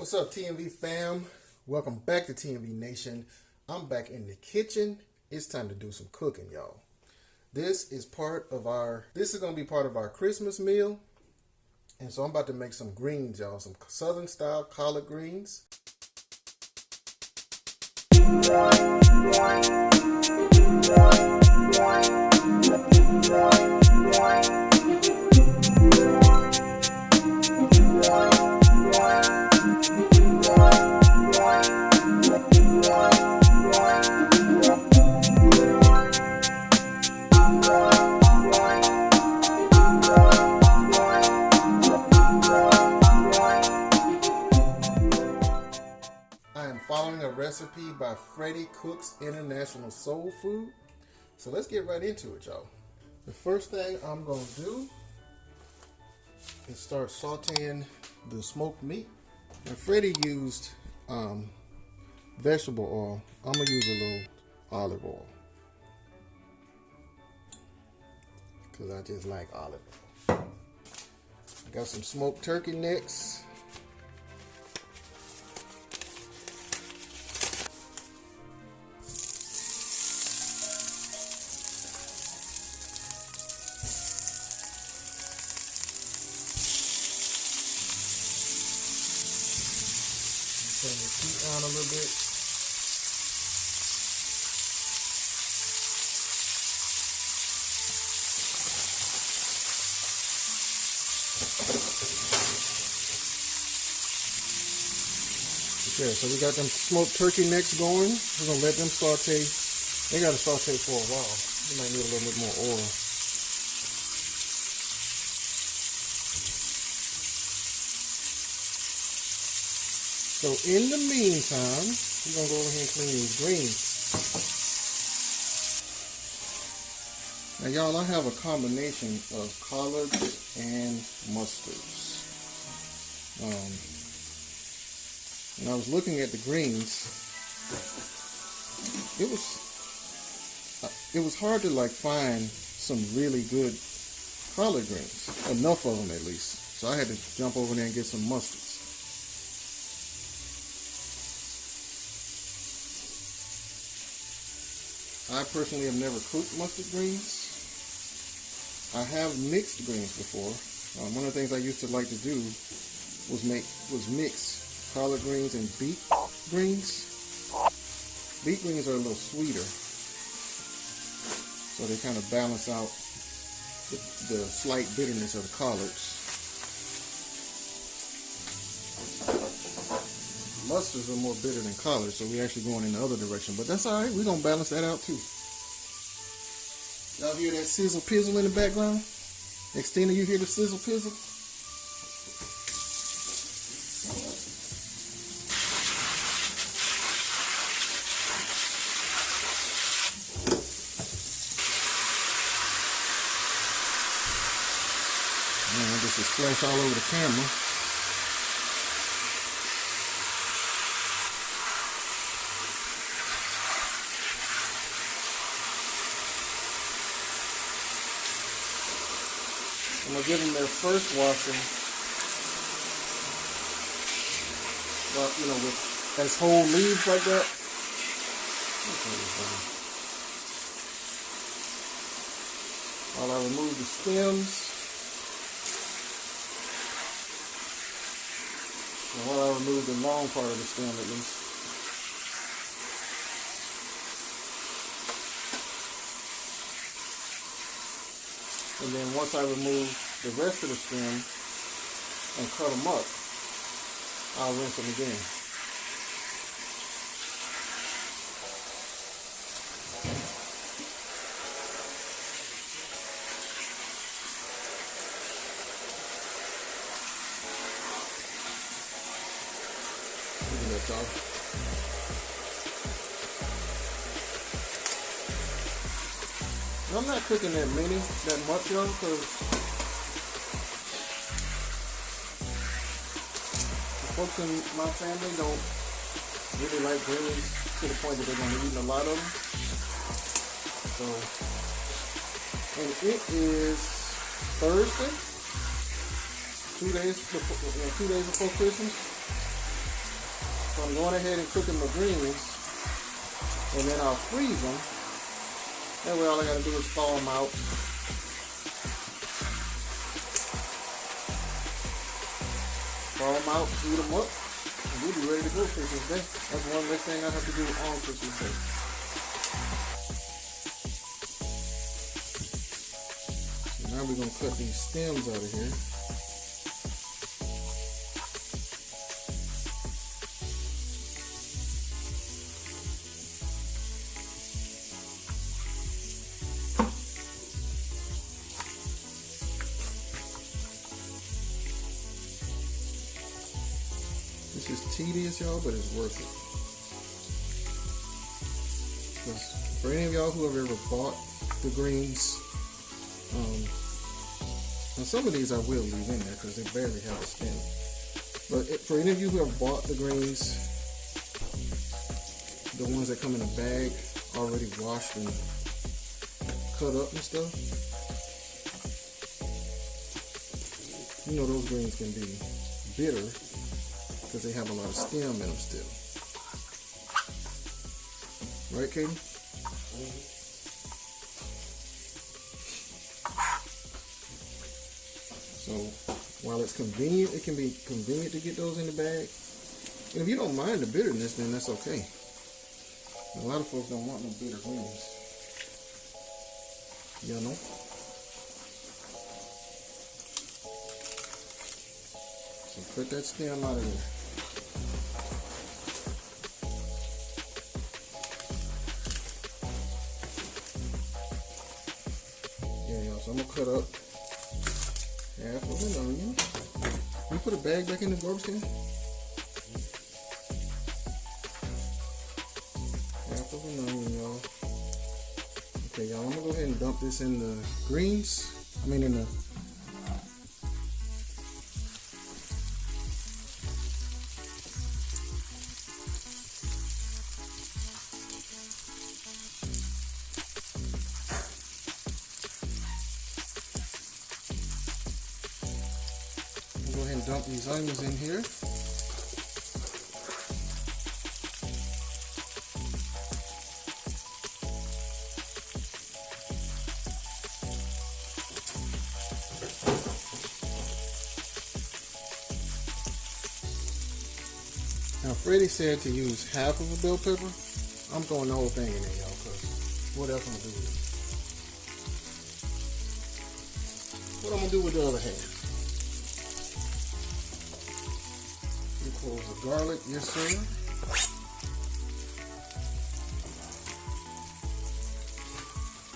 What's up, T&V fam? Welcome back to T&V Nation. I'm back in the kitchen. It's time to do some cooking, y'all. This is going to be part of our Christmas meal. And so I'm about to make some greens, y'all. Some Southern style collard greens. Following a recipe by Freddie Cook's International Soul Food. So let's get right into it, y'all. The first thing I'm going to do is start sauteing the smoked meat. And Freddie used vegetable oil. I'm going to use a little olive oil, because I just like olive oil. I got some smoked turkey necks. Turn the heat on a little bit. Okay, so we got them smoked turkey necks going. We're gonna let them saute. They gotta saute for a while. You might need a little bit more oil. So in the meantime, we're going to go over here and clean these greens. Now y'all, I have a combination of collards and mustards. When I was looking at the greens, it was hard to find some really good collard greens. Enough of them at least. So I had to jump over there and get some mustards. I personally have never cooked mustard greens. I have mixed greens before. One of the things I used to like to do was mix collard greens and beet greens. Beet greens are a little sweeter, so they kind of balance out the slight bitterness of the collards. Mustards are more bitter than collards, so we're actually going in the other direction. But that's alright, we're going to balance that out too. Y'all hear that sizzle pizzle in the background? Xtina, you hear the sizzle pizzle? Man, this is splash all over the camera. I'm going to give them their first washing, with as whole leaves like that. While I remove the stems, and while I remove the long part of the stem at least. And then once I remove the rest of the stem and cut them up, I'll rinse them again. Look at that, y'all. I'm not cooking that much, y'all, because the folks in my family don't really like greens to the point that they're going to eat a lot of them. So, and it is Thursday, 2 days before Christmas. So I'm going ahead and cooking my greens, and then I'll freeze them. That way all I gotta do is thaw them out. Thaw them out, heat them up, and we'll be ready to go Christmas Day. That's one less thing I have to do on Christmas Day. So now we're gonna cut these stems out of here. This is tedious, y'all, but it's worth it. Because for any of y'all who have ever bought the greens, now some of these I will leave in there because they barely have a stem. But for any of you who have bought the greens, the ones that come in a bag, already washed and cut up and stuff, you know those greens can be bitter because they have a lot of stem in them still. Right, Katie? So while it's convenient, it can be convenient to get those in the bag. And if you don't mind the bitterness, then that's okay. A lot of folks don't want no bitter greens. You know? So put that stem out of there. So I'm gonna cut up half of an onion. Can you put a bag back in the garbage can? Half of an onion, y'all. Okay, y'all, I'm gonna go ahead and dump this in the greens. In the dump these onions in here. Now Freddie said to use half of a bell pepper. I'm throwing the whole thing in there, y'all, because what else I'm gonna do with it? What I'm gonna do with the other half? Cloves of garlic, yes sir.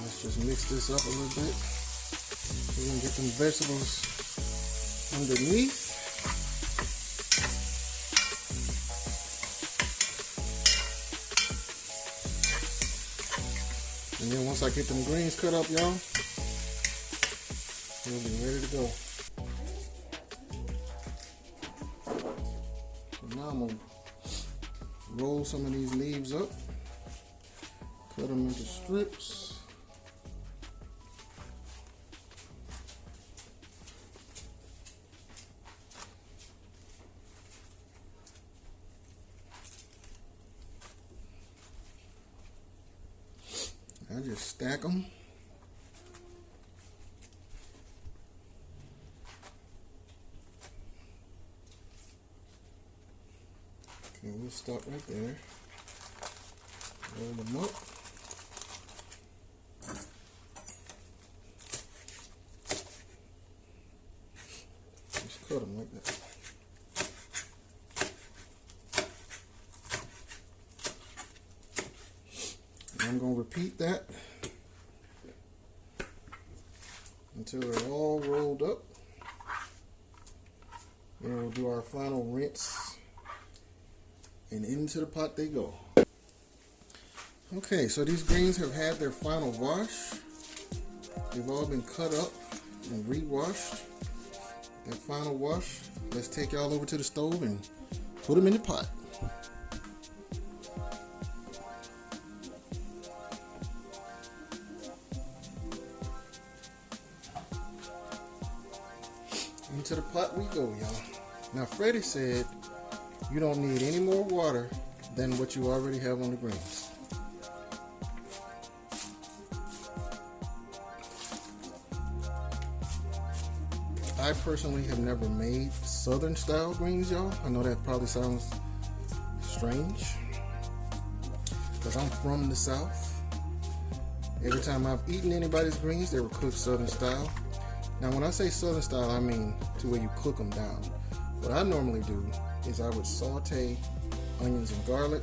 Let's just mix this up a little bit so we can get some vegetables underneath. And then once I get them greens cut up, y'all, we'll be ready to go. Now I'm going to roll some of these leaves up, cut them into strips. I just stack them. Okay, we'll stop right there. Roll them up. Just cut them like that. And I'm going to repeat that until they're all rolled up. Then we'll do our final rinse, and into the pot they go. Okay, so these greens have had their final wash. They've all been cut up and re-washed. That final wash, let's take y'all over to the stove and put them in the pot. Into the pot we go, y'all. Now Freddie said You don't need any more water than what you already have on the greens. I personally have never made Southern style greens, y'all. I know that probably sounds strange because I'm from the South. Every time I've eaten anybody's greens, they were cooked Southern style. Now, when I say Southern style, I mean to where you cook them down. What I normally do is I would saute onions and garlic.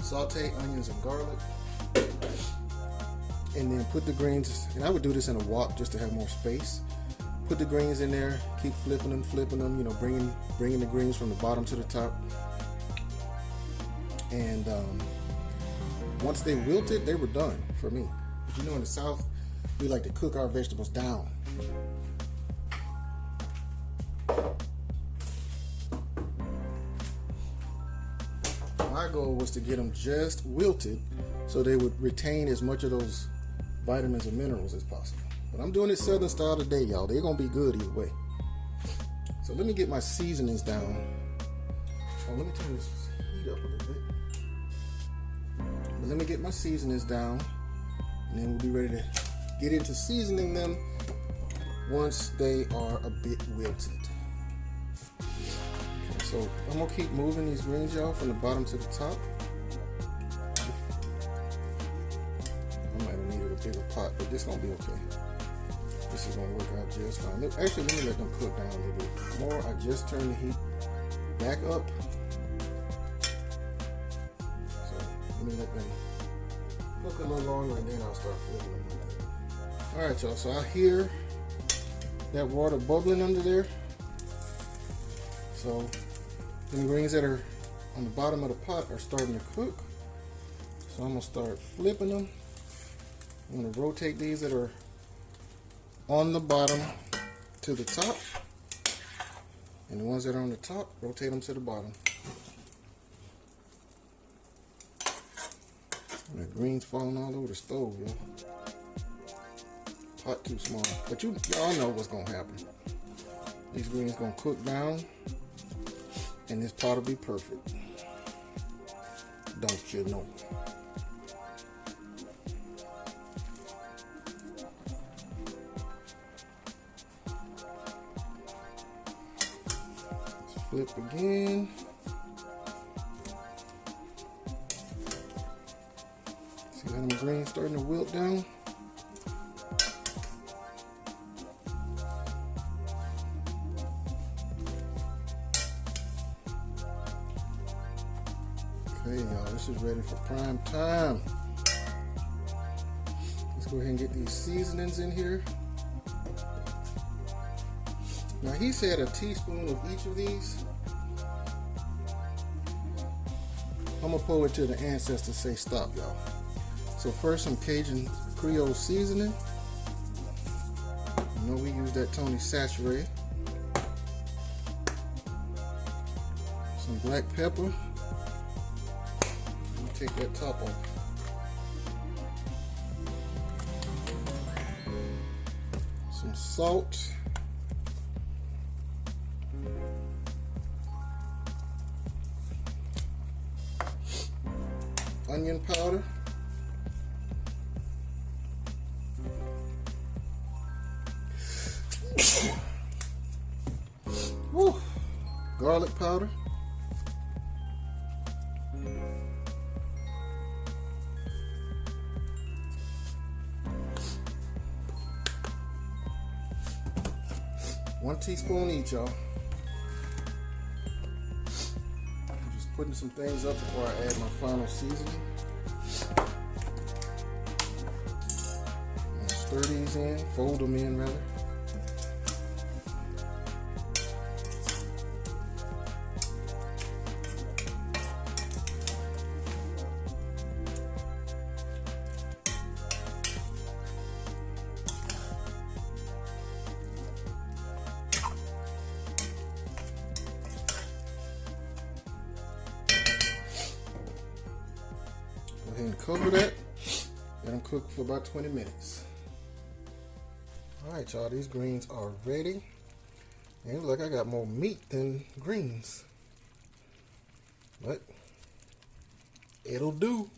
Saute onions and garlic. And then put the greens, and I would do this in a wok just to have more space. Put the greens in there, keep flipping them, you know, bringing the greens from the bottom to the top. And once they wilted, they were done for me. You know, in the South, we like to cook our vegetables down. My goal was to get them just wilted so they would retain as much of those vitamins and minerals as possible. But I'm doing it Southern style today, y'all. They're gonna be good either way. So let me get my seasonings down. Oh, let me turn this heat up a little bit. But let me get my seasonings down, and then we'll be ready to get into seasoning them once they are a bit wilted. Okay, so I'm gonna keep moving these greens, y'all, from the bottom to the top. Bigger pot, but this is gonna be okay. This is gonna work out just fine. Look, actually, let me let them cook down a little bit more. I just turned the heat back up, so let me let them cook a little longer, and then I'll start flipping them. All right, y'all. So I hear that water bubbling under there. So the greens that are on the bottom of the pot are starting to cook. So I'm gonna start flipping them. I'm going to rotate these that are on the bottom to the top, and the ones that are on the top, rotate them to the bottom. And the greens falling all over the stove, yo. Pot too small, but y'all know what's going to happen. These greens going to cook down, and this pot will be perfect. Don't you know? Flip again. See how them greens starting to wilt down? Okay, y'all, this is ready for prime time. Let's go ahead and get these seasonings in here. Now he said a teaspoon of each of these. I'm gonna pull it till the ancestors say stop, y'all. So first, some Cajun Creole seasoning. You know we use that Tony Sachere. Some black pepper. Let me take that top off. Some salt. Onion powder, woo. Garlic powder, one teaspoon each, y'all. Putting some things up before I add my final seasoning. And stir these in, fold them in rather. Go ahead and cover that. Let them cook for about 20 minutes. All right, y'all, these greens are ready. And it looks like I got more meat than greens. But it'll do.